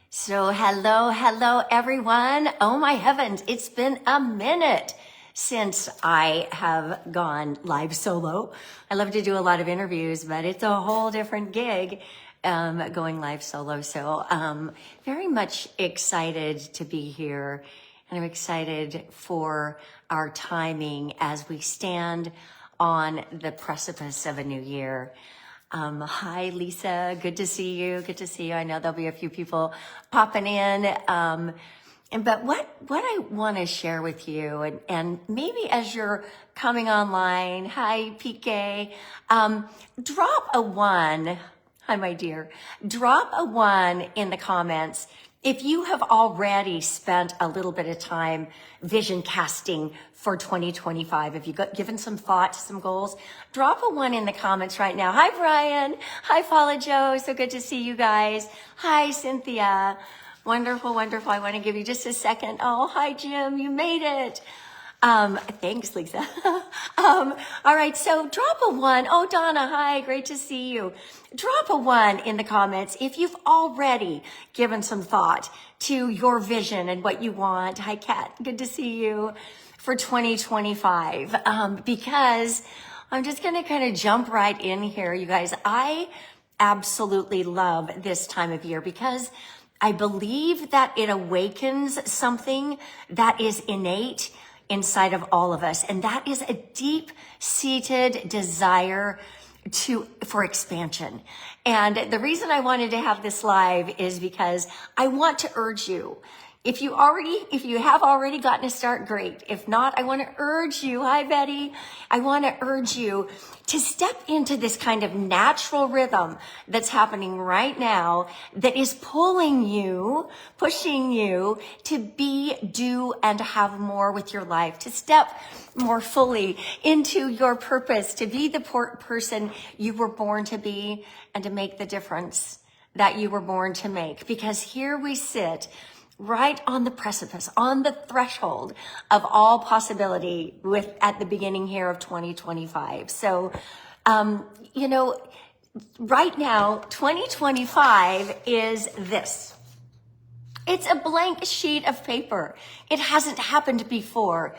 So hello everyone. Oh my heavens, it's been a minute since I have gone live solo. I love to do a lot of interviews, but it's a whole different gig going live solo. So very much excited to be here, and I'm excited for our timing as we stand on the precipice of a new year. Hi, Lisa. Good to see you. Good to see you. I know there'll be a few people popping in. But what I want to share with you, and maybe as you're coming online, hi, PK, drop a one. Hi, my dear. Drop a one in the comments if you have already spent a little bit of time vision casting for 2025. If you've given some thought to some goals, drop a one in the comments right now. Hi, Brian. Hi, Paula Joe. So good to see you guys. Hi, Cynthia. Wonderful, wonderful. I want to give you just a second. Oh, hi, Jim. You made it. Thanks, Lisa. All right. So drop a one. Oh, Donna. Hi. Great to see you. Drop a one in the comments if you've already given some thought to your vision and what you want. Hi, Kat. Good to see you for 2025. Because I'm just going to kind of jump right in here, you guys. I absolutely love this time of year because I believe that it awakens something that is innate inside of all of us. And that is a deep-seated desire for expansion. And the reason I wanted to have this live is because I want to urge you. If you have already gotten a start, great. If not, I want to urge you. Hi, Betty. I want to urge you to step into this kind of natural rhythm that's happening right now that is pulling you, pushing you to be, do, and have more with your life, to step more fully into your purpose, to be the person you were born to be, and to make the difference that you were born to make. Because here we sit right on the precipice, on the threshold of all possibility at the beginning here of 2025. So, right now, 2025 is this. It's a blank sheet of paper. It hasn't happened before.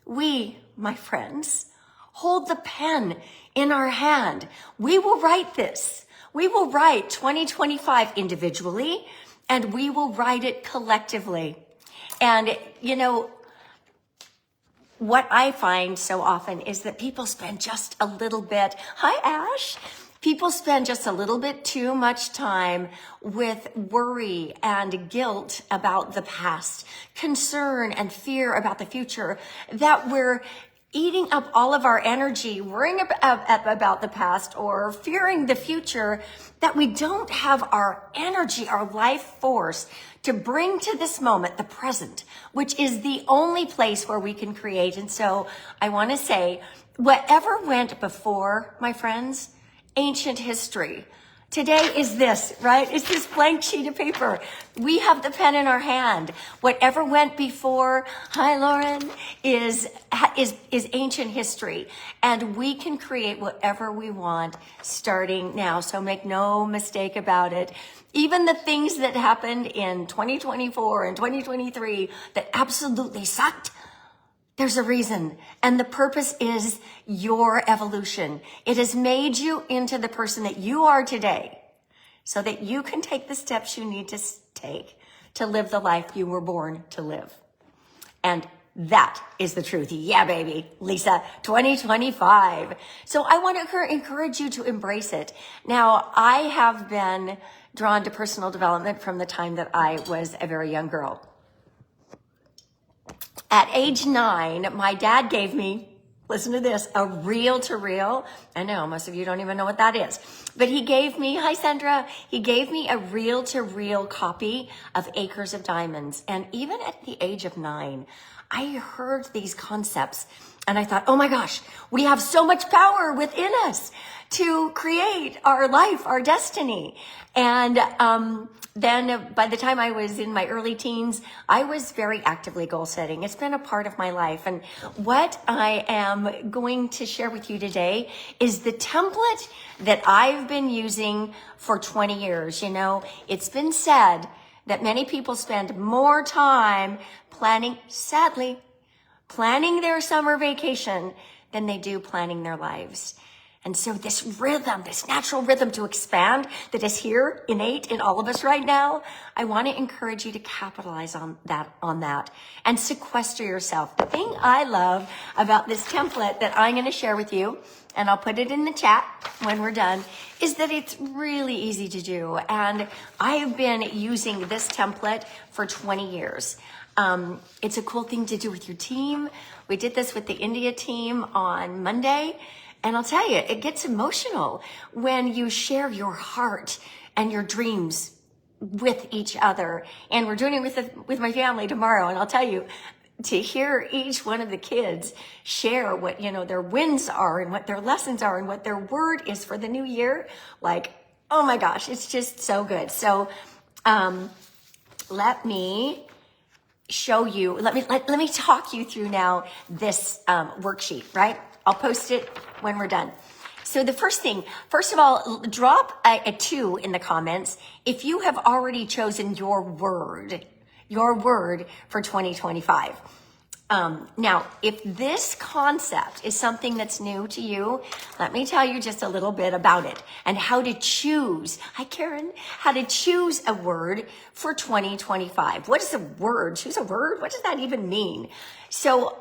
We, my friends, hold the pen in our hand. We will write this. We will write 2025 individually, and we will write it collectively. And, what I find so often is that people spend just a little bit, hi Ash, people spend just a little bit too much time with worry and guilt about the past, concern and fear about the future, that we're eating up all of our energy, worrying about the past or fearing the future, that we don't have our energy, our life force to bring to this moment, the present, which is the only place where we can create. And so I want to say, whatever went before, my friends, ancient history. Today is this, right? It's this blank sheet of paper. We have the pen in our hand. Whatever went before, hi Lauren, is ancient history. And we can create whatever we want starting now. So make no mistake about it. Even the things that happened in 2024 and 2023 that absolutely sucked, there's a reason, and the purpose is your evolution. It has made you into the person that you are today so that you can take the steps you need to take to live the life you were born to live. And that is the truth. Yeah, baby. Lisa, 2025. So I want to encourage you to embrace it. Now, I have been drawn to personal development from the time that I was a very young girl. At age 9, my dad gave me, listen to this, a reel-to-reel. I know, most of you don't even know what that is. But he gave me, hi Sandra, he gave me a reel-to-reel copy of Acres of Diamonds. And even at the age of 9, I heard these concepts and I thought, oh my gosh, we have so much power within us to create our life, our destiny. And then by the time I was in my early teens, I was very actively goal setting. It's been a part of my life. And what I am going to share with you today is the template that I've been using for 20 years. You know, it's been said that many people spend more time sadly, planning their summer vacation than they do planning their lives. And so this rhythm, this natural rhythm to expand that is here innate in all of us right now, I want to encourage you to capitalize on that and sequester yourself. The thing I love about this template that I'm going to share with you, and I'll put it in the chat when we're done, is that it's really easy to do. And I have been using this template for 20 years. It's a cool thing to do with your team. We did this with the India team on Monday. And I'll tell you, it gets emotional when you share your heart and your dreams with each other. And we're doing it with my family tomorrow. And I'll tell you, to hear each one of the kids share what, their wins are and what their lessons are and what their word is for the new year, like, oh my gosh, it's just so good. So, let me show you, let me talk you through now this, worksheet, right? I'll post it when we're done. So the first of all, drop a 2 in the comments if you have already chosen your word for 2025. Now, if this concept is something that's new to you, let me tell you just a little bit about it and how to choose. Hi, Karen. How to choose a word for 2025. What is a word? Choose a word? What does that even mean? So,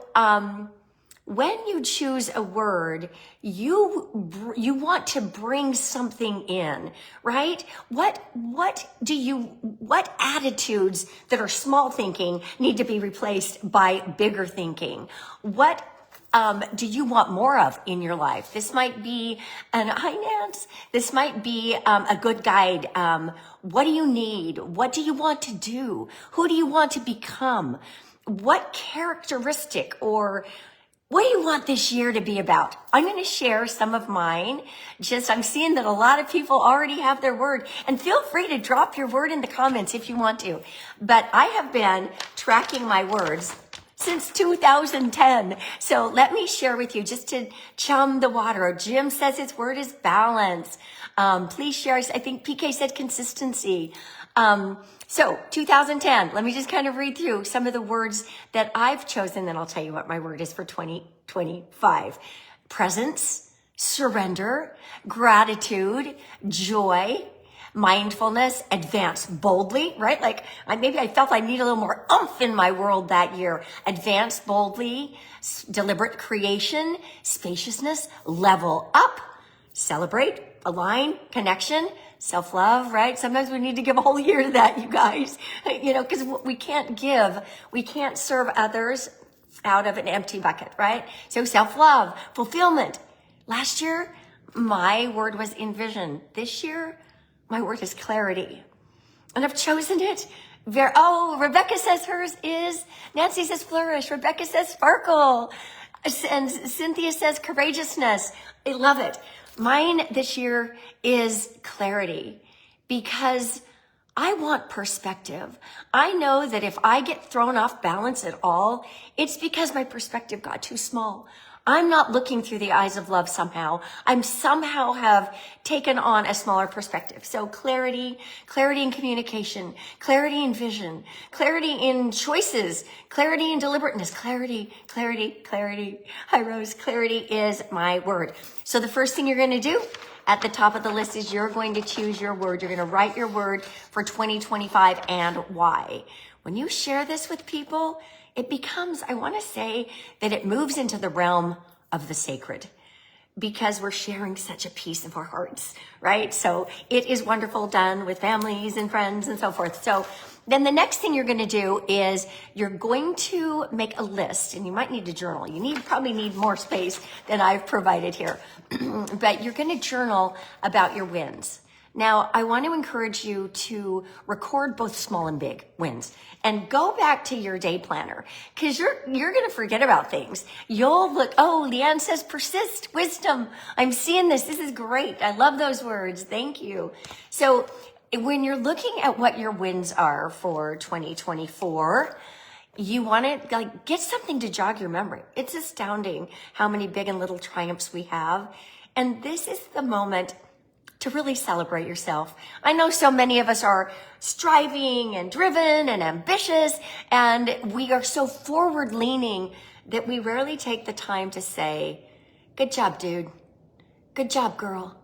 when you choose a word, you want to bring something in, right? What attitudes that are small thinking need to be replaced by bigger thinking? What do you want more of in your life? This might be hi Nance. This might be a good guide. What do you need? What do you want to do? Who do you want to become? What characteristic or what do you want this year to be about? I'm going to share some of mine. I'm seeing that a lot of people already have their word, and feel free to drop your word in the comments if you want to. But I have been tracking my words since 2010. So let me share with you just to chum the water. Jim says his word is balance. Please share. I think PK said consistency. So 2010, let me just kind of read through some of the words that I've chosen, then I'll tell you what my word is for 2025. Presence, surrender, gratitude, joy, mindfulness, advance boldly, right? Like maybe I felt I need a little more oomph in my world that year. Advance boldly, deliberate creation, spaciousness, level up, celebrate, align, connection, self-love, right? Sometimes we need to give a whole year to that, you guys, because we can't serve others out of an empty bucket, right? So self-love, fulfillment. Last year, my word was envision. This year, my word is clarity. And I've chosen it. Rebecca says hers is, Nancy says flourish, Rebecca says sparkle, and Cynthia says courageousness. I love it. Mine this year is clarity, because I want perspective. I know that if I get thrown off balance at all, it's because my perspective got too small. I'm not looking through the eyes of love somehow. I'm somehow have taken on a smaller perspective. So clarity in communication, clarity in vision, clarity in choices, clarity in deliberateness, clarity. Hi, Rose. Clarity is my word. So the first thing you're going to do at the top of the list is you're going to choose your word. You're going to write your word for 2025 and why. When you share this with people, it becomes, I want to say that it moves into the realm of the sacred, because we're sharing such a piece of our hearts, right? So it is wonderful, done with families and friends and so forth. So then the next thing you're going to do is you're going to make a list, and you might need to journal. Probably need more space than I've provided here, but you're going to journal about your wins. Now, I want to encourage you to record both small and big wins, and go back to your day planner, because you're going to forget about things. You'll look, Leanne says persist, wisdom. I'm seeing this. This is great. I love those words. Thank you. So when you're looking at what your wins are for 2024, you want to get something to jog your memory. It's astounding how many big and little triumphs we have. And this is the moment to really celebrate yourself. I know so many of us are striving and driven and ambitious, and we are so forward leaning that we rarely take the time to say, good job, dude. Good job, girl.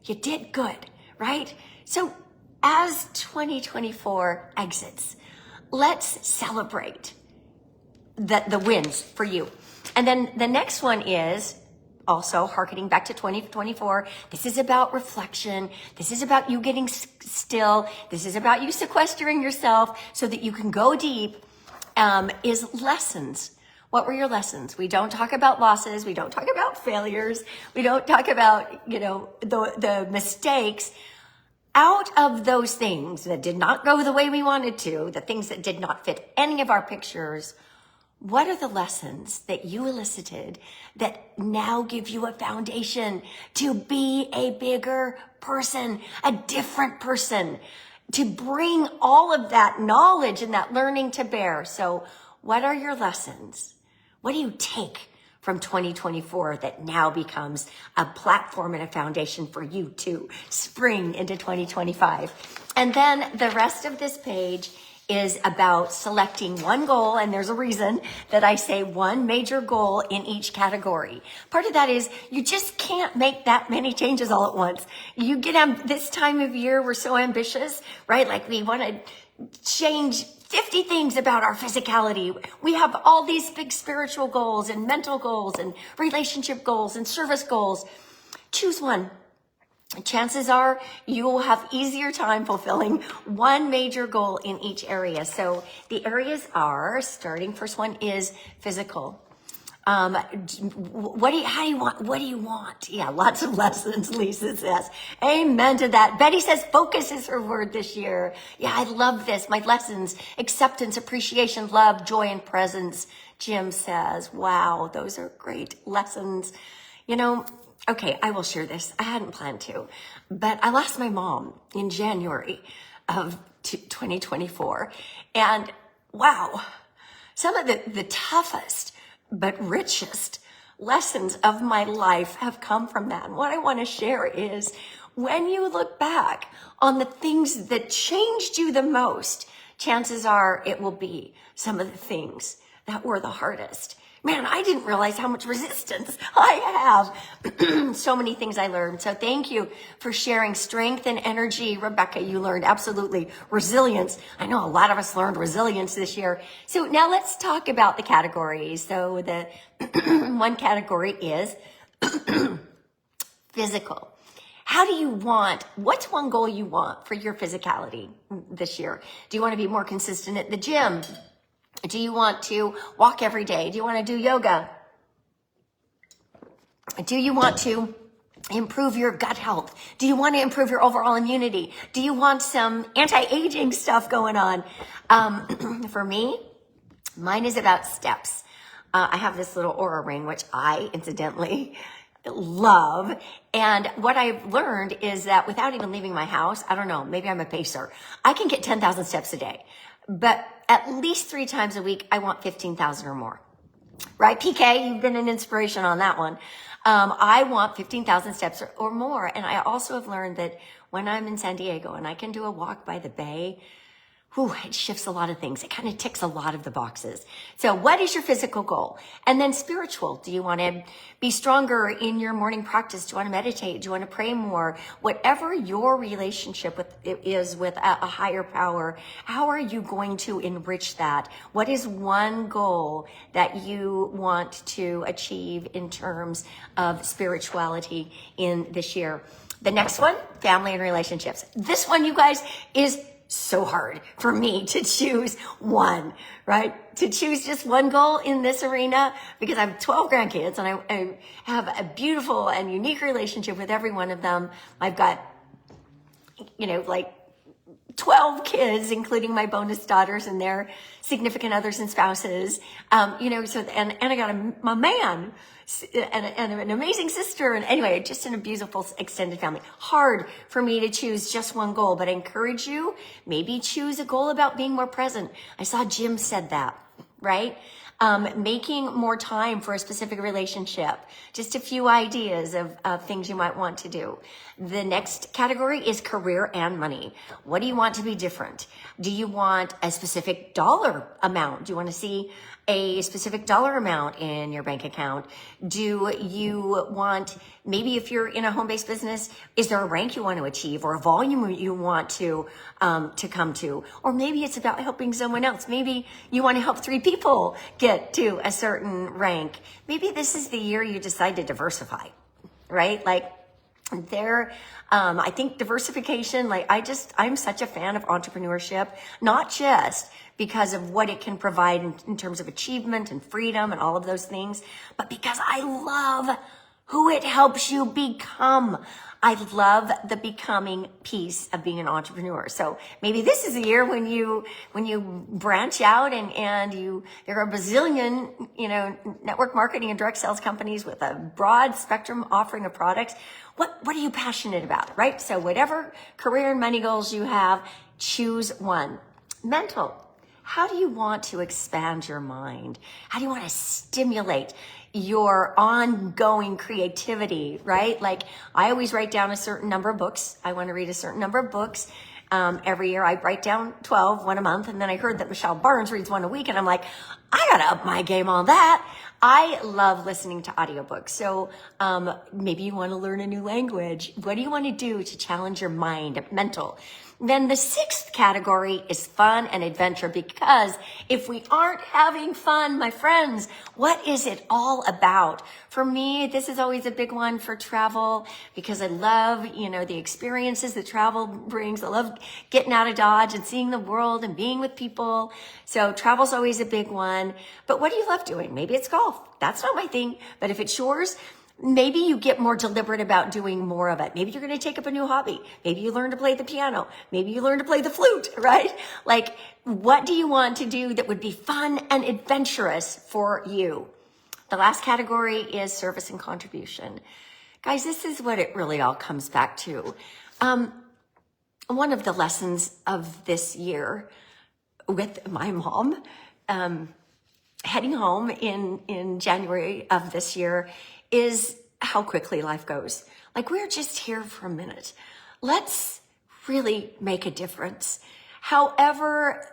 You did good, right? So as 2024 exits, let's celebrate the wins for you. And then the next one is also hearkening back to 2024. This is about reflection. This is about you getting still. This is about you sequestering yourself so that you can go deep, is lessons. What were your lessons? We don't talk about losses. We don't talk about failures. We don't talk about, the mistakes. Out of those things that did not go the way we wanted to, the things that did not fit any of our pictures, what are the lessons that you elicited that now give you a foundation to be a bigger person, a different person, to bring all of that knowledge and that learning to bear? So what are your lessons? What do you take from 2024 that now becomes a platform and a foundation for you to spring into 2025? And then the rest of this page is about selecting one goal, and there's a reason that I say one major goal in each category. Part of that is you just can't make that many changes all at once. You get this time of year, we're so ambitious, right? Like we want to change 50 things about our physicality. We have all these big spiritual goals and mental goals and relationship goals and service goals. Choose one. Chances are you will have easier time fulfilling one major goal in each area. So the areas are, first one is physical. What do you want? Yeah, lots of lessons, Lisa says. Amen to that. Betty says focus is her word this year. Yeah, I love this. My lessons, acceptance, appreciation, love, joy, and presence. Jim says, wow, those are great lessons. Okay, I will share this. I hadn't planned to, but I lost my mom in January of 2024. And wow, some of the toughest but richest lessons of my life have come from that. And what I want to share is when you look back on the things that changed you the most, chances are it will be some of the things that were the hardest. Man, I didn't realize how much resistance I have. So many things I learned. So thank you for sharing strength and energy. Rebecca, you learned absolutely resilience. I know a lot of us learned resilience this year. So now let's talk about the categories. So the one category is physical. What's one goal you want for your physicality this year? Do you want to be more consistent at the gym? Do you want to walk every day? Do you want to do yoga? Do you want to improve your gut health? Do you want to improve your overall immunity? Do you want some anti-aging stuff going on? For me, mine is about steps. I have this little Aura ring, which I incidentally love. And what I've learned is that without even leaving my house, I don't know, maybe I'm a pacer. I can get 10,000 steps a day. But at least 3 times a week, I want 15,000 or more. Right, PK? You've been an inspiration on that one. I want 15,000 steps or more. And I also have learned that when I'm in San Diego and I can do a walk by the bay, it shifts a lot of things. It kind of ticks a lot of the boxes. So what is your physical goal? And then spiritual. Do you want to be stronger in your morning practice? Do you want to meditate? Do you want to pray more? Whatever your relationship is with a higher power, how are you going to enrich that? What is one goal that you want to achieve in terms of spirituality in this year? The next one, family and relationships. This one, you guys, is so hard for me to choose one, right? To choose just one goal in this arena, because I have 12 grandkids and I have a beautiful and unique relationship with every one of them. I've got, like 12 kids, including my bonus daughters and their significant others and spouses. And I got a man and an amazing sister. And anyway, just in a beautiful extended family. Hard for me to choose just one goal, but I encourage you, maybe choose a goal about being more present. I saw Jim said that, right? making more time for a specific relationship, just a few ideas of things you might want to do. The next category is career and money. What do you want to be different? Do you want a specific dollar amount? Do you want to see a specific dollar amount in your bank account? Do you want, maybe if you're in a home-based business, is there a rank you want to achieve or a volume you want to come to? Or maybe it's about helping someone else. Maybe you want to help 3 people get to a certain rank. Maybe this is the year you decide to diversify, right? Like, I think diversification, I'm such a fan of entrepreneurship, not just because of what it can provide in terms of achievement and freedom and all of those things, but because I love who it helps you become. I love the becoming piece of being an entrepreneur. So maybe this is a year when you branch out and there are a bazillion, network marketing and direct sales companies with a broad spectrum offering of products. What are you passionate about, right? So whatever career and money goals you have, choose one. Mental. How do you want to expand your mind? How do you want to stimulate your ongoing creativity, right? Like, I always write down a certain number of books. I want to read a certain number of books. Every year I write down 12, one a month. And then I heard that Michelle Barnes reads one a week. And I'm like, I got to up my game on that. I love listening to audiobooks. So maybe you want to learn a new language. What do you want to do to challenge your mind, mental? Then the 6th category is fun and adventure, because if we aren't having fun, my friends, what is it all about? For me, this is always a big one for travel, because I love, the experiences that travel brings. I love getting out of Dodge and seeing the world and being with people. So travel's always a big one. But what do you love doing? Maybe it's golf. That's not my thing. But if it's yours, maybe you get more deliberate about doing more of it. Maybe you're going to take up a new hobby. Maybe you learn to play the piano. Maybe you learn to play the flute, right? Like, what do you want to do that would be fun and adventurous for you? The last category is service and contribution. Guys, this is what it really all comes back to. One of the lessons of this year with my mom, heading home in January of this year, is how quickly life goes. Like, we're just here for a minute. Let's really make a difference. However,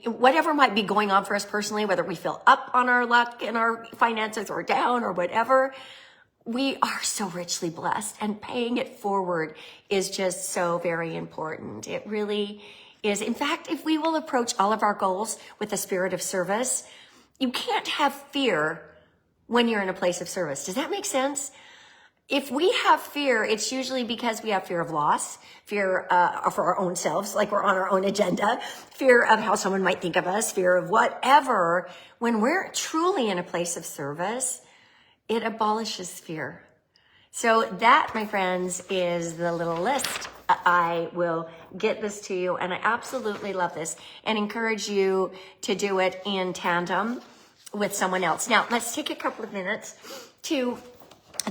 whatever might be going on for us personally, whether we feel up on our luck and our finances or down or whatever, we are so richly blessed, and paying it forward is just so very important. It really is. In fact, if we will approach all of our goals with a spirit of service, you can't have fear when you're in a place of service. Does that make sense? If we have fear, it's usually because we have fear of loss, fear for our own selves, like we're on our own agenda, fear of how someone might think of us, fear of whatever. When we're truly in a place of service, it abolishes fear. So that, my friends, is the little list. I will get this to you, and I absolutely love this and encourage you to do it in tandem with someone else. Now, let's take a couple of minutes to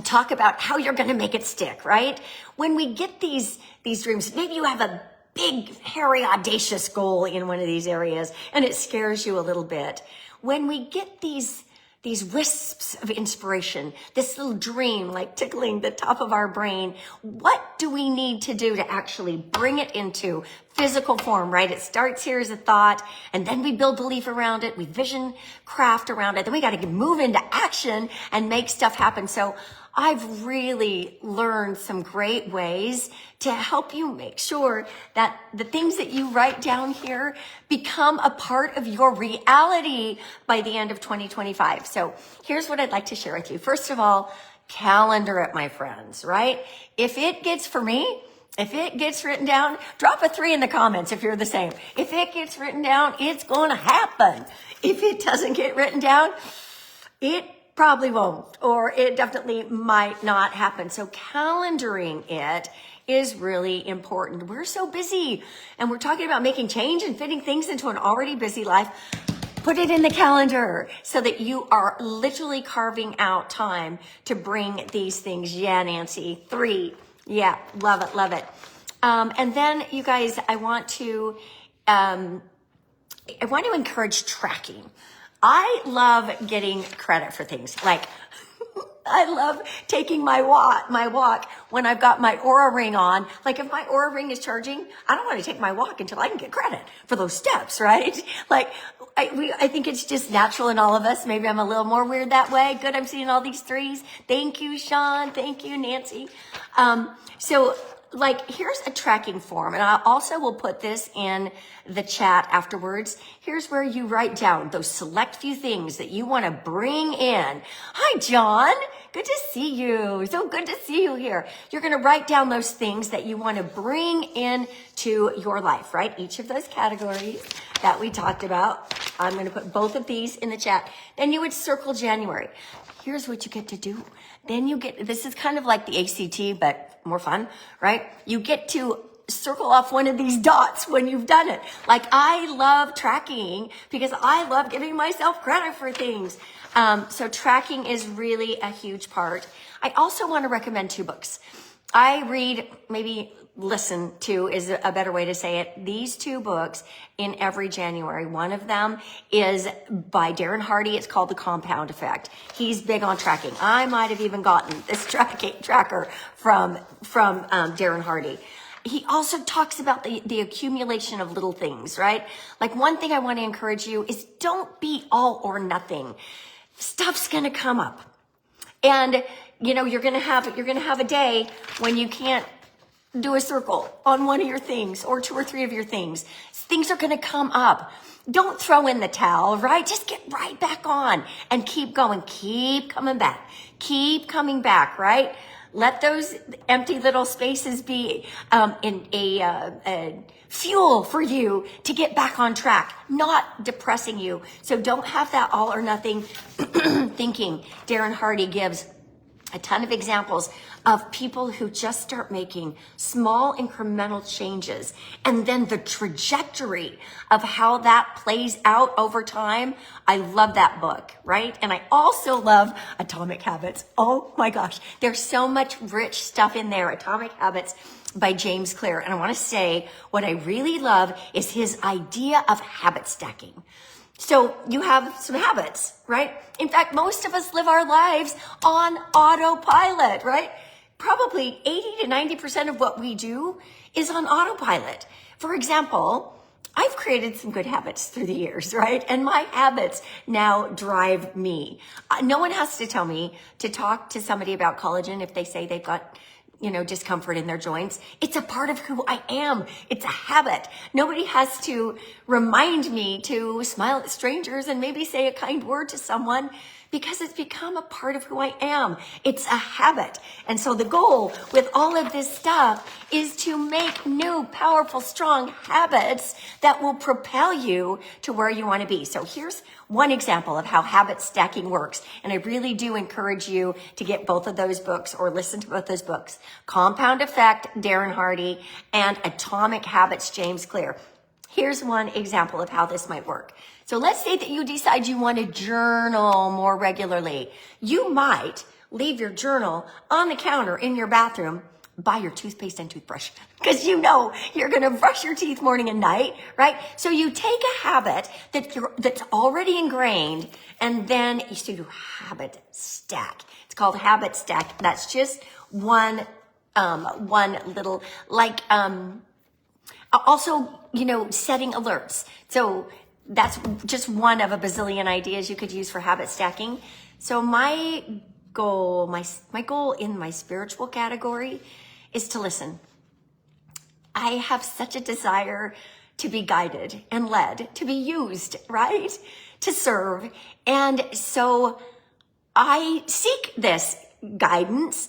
talk about how you're going to make it stick, right? When we get these dreams, maybe you have a big, hairy, audacious goal in one of these areas, and it scares you a little bit. When we get these wisps of inspiration, this little dream like tickling the top of our brain, what do we need to do to actually bring it into physical form, right? It starts here as a thought, and then we build belief around it, we vision craft around it, then we got to move into action and make stuff happen. So I've really learned some great ways to help you make sure that the things that you write down here become a part of your reality by the end of 2025. So here's what I'd like to share with you. First of all, calendar it, my friends, right? If it gets written down, drop a 3 in the comments if you're the same. If it gets written down, it's going to happen. If it doesn't get written down, it probably won't, or it definitely might not happen. So calendaring it is really important. We're so busy, and we're talking about making change and fitting things into an already busy life. Put it in the calendar so that you are literally carving out time to bring these things. Yeah, Nancy, 3. Yeah, love it, love it. And then, you guys, I want to I want to encourage tracking. I love getting credit for things. Like, I love taking my walk when I've got my Aura ring on. Like, if my Aura ring is charging, I don't want to take my walk until I can get credit for those steps, right? Like, I think it's just natural in all of us. Maybe I'm a little more weird that way. Good, I'm seeing all these threes. Thank you, Sean. Thank you, Nancy. So like, here's a tracking form, and I also will put this in the chat afterwards. Here's where you write down those select few things that you want to bring in. Hi, John. Good to see you. So good to see you here. You're going to write down those things that you want to bring into your life, right? Each of those categories that we talked about. I'm going to put both of these in the chat. Then you would circle January. Here's what you get to do. Then you get, this is kind of like the ACT, but more fun, right? You get to circle off one of these dots when you've done it. Like, I love tracking because I love giving myself credit for things. So tracking is really a huge part. I also want to recommend 2 books. I read, maybe listen to is a better way to say it, these 2 books in every January. One of them is by Darren Hardy. It's called The Compound Effect. He's big on tracking. I might have even gotten this tracker from Darren Hardy. He also talks about the accumulation of little things, right? Like, one thing I want to encourage you is don't be all or nothing. Stuff's going to come up. And, you know, you're going to have a day when you can't do a circle on one of your things or 2 or 3 of your things. Things are going to come up. Don't throw in the towel, right? Just get right back on and keep going. Keep coming back. Keep coming back, right? Let those empty little spaces be in a fuel for you to get back on track, not depressing you. So don't have that all or nothing thinking. Darren Hardy gives a ton of examples of people who just start making small incremental changes, and then the trajectory of how that plays out over time. I love that book, right? And I also love Atomic Habits. Oh my gosh, there's so much rich stuff in there. Atomic Habits by James Clear. And I want to say what I really love is his idea of habit stacking. So you have some habits, right? In fact, most of us live our lives on autopilot, right? Probably 80 to 90% of what we do is on autopilot. For example, I've created some good habits through the years, right? And my habits now drive me. No one has to tell me to talk to somebody about collagen if they say they've got, you know, discomfort in their joints. It's a part of who I am. It's a habit. Nobody has to remind me to smile at strangers and maybe say a kind word to someone, because it's become a part of who I am. It's a habit. And so the goal with all of this stuff is to make new, powerful, strong habits that will propel you to where you want to be. So here's one example of how habit stacking works. And I really do encourage you to get both of those books or listen to both those books. Compound Effect, Darren Hardy, and Atomic Habits, James Clear. Here's one example of how this might work. So let's say that you decide you want to journal more regularly. You might leave your journal on the counter in your bathroom by your toothpaste and toothbrush, because you know you're going to brush your teeth morning and night, right? So you take a habit that's already ingrained, and then you habit stack. It's called habit stack. That's just one little, like, also, you know, setting alerts. So that's just one of a bazillion ideas you could use for habit stacking. So my goal in my spiritual category is to listen. I have such a desire to be guided and led, to be used, right? To serve. And so I seek this guidance,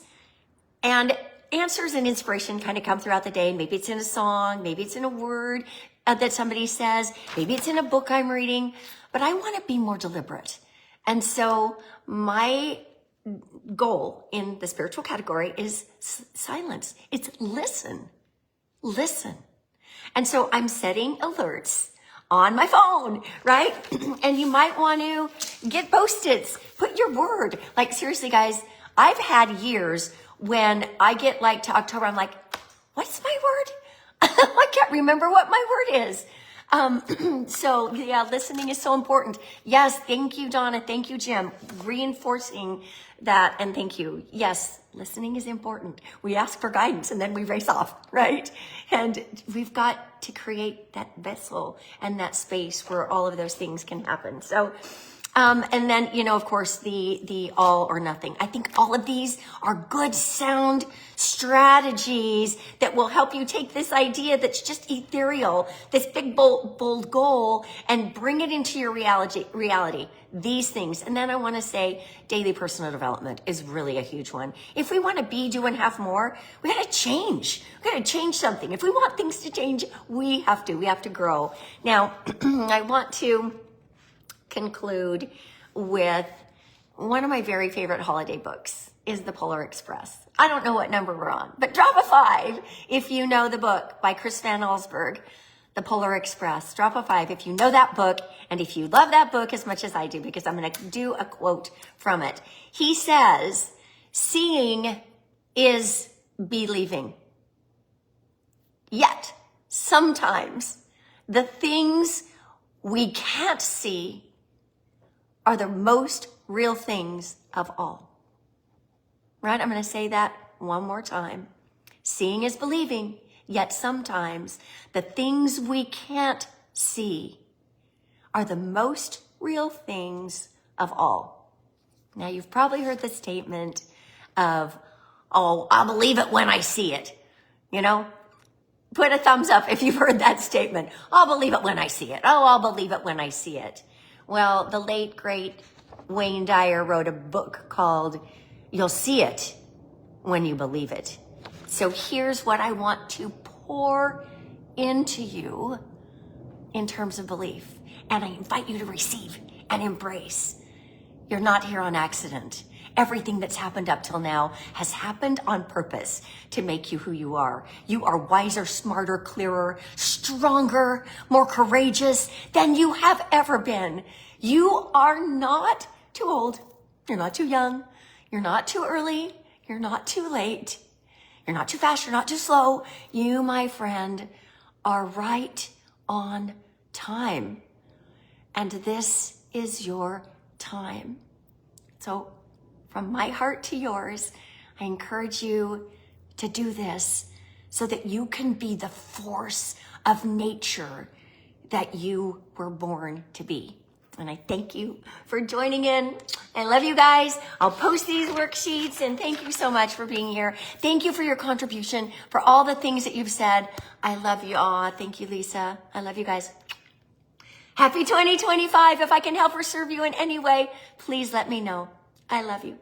and answers and inspiration kind of come throughout the day. Maybe it's in a song, maybe it's in a word that somebody says, maybe it's in a book I'm reading, but I want to be more deliberate. And so my goal in the spiritual category is silence. It's listen. And so I'm setting alerts on my phone, right? And you might want to get Post-its, put your word. Like, seriously, guys, I've had years when I get like to October, I'm like, what's my word? I can't remember what my word is. So yeah, listening is so important. Yes, thank you, Donna. Thank you, Jim. Reinforcing that, and thank you. Yes, listening is important. We ask for guidance and then we race off, right? And we've got to create that vessel and that space where all of those things can happen. So, and then, of course, the all or nothing. I think all of these are good, sound strategies that will help you take this idea that's just ethereal, this big, bold goal, and bring it into your reality. These things. And then I want to say daily personal development is really a huge one. If we want to be, do, and have more, we got to change. We got to change something. If we want things to change, we have to grow. Now, I want to conclude with one of my very favorite holiday books is The Polar Express. I don't know what number we're on, but drop a 5 if you know the book by Chris Van Allsburg, The Polar Express. Drop a 5 if you know that book and if you love that book as much as I do, because I'm going to do a quote from it. He says, seeing is believing. Yet, sometimes the things we can't see are the most real things of all. Right? I'm going to say that one more time. Seeing is believing, yet sometimes the things we can't see are the most real things of all. Now, you've probably heard the statement of, oh, I'll believe it when I see it. Put a thumbs up if you've heard that statement. I'll believe it when I see it. Oh, I'll believe it when I see it. Well, the late, great Wayne Dyer wrote a book called You'll See It When You Believe It. So here's what I want to pour into you in terms of belief. And I invite you to receive and embrace. You're not here on accident. Everything that's happened up till now has happened on purpose to make you who you are. You are wiser, smarter, clearer, stronger, more courageous than you have ever been. You are not too old. You're not too young. You're not too early. You're not too late. You're not too fast. You're not too slow. You, my friend, are right on time. And this is your time. So from my heart to yours, I encourage you to do this so that you can be the force of nature that you were born to be. And I thank you for joining in. I love you guys. I'll post these worksheets, and thank you so much for being here. Thank you for your contribution, for all the things that you've said. I love you all. Thank you, Lisa. I love you guys. Happy 2025. If I can help or serve you in any way, please let me know. I love you.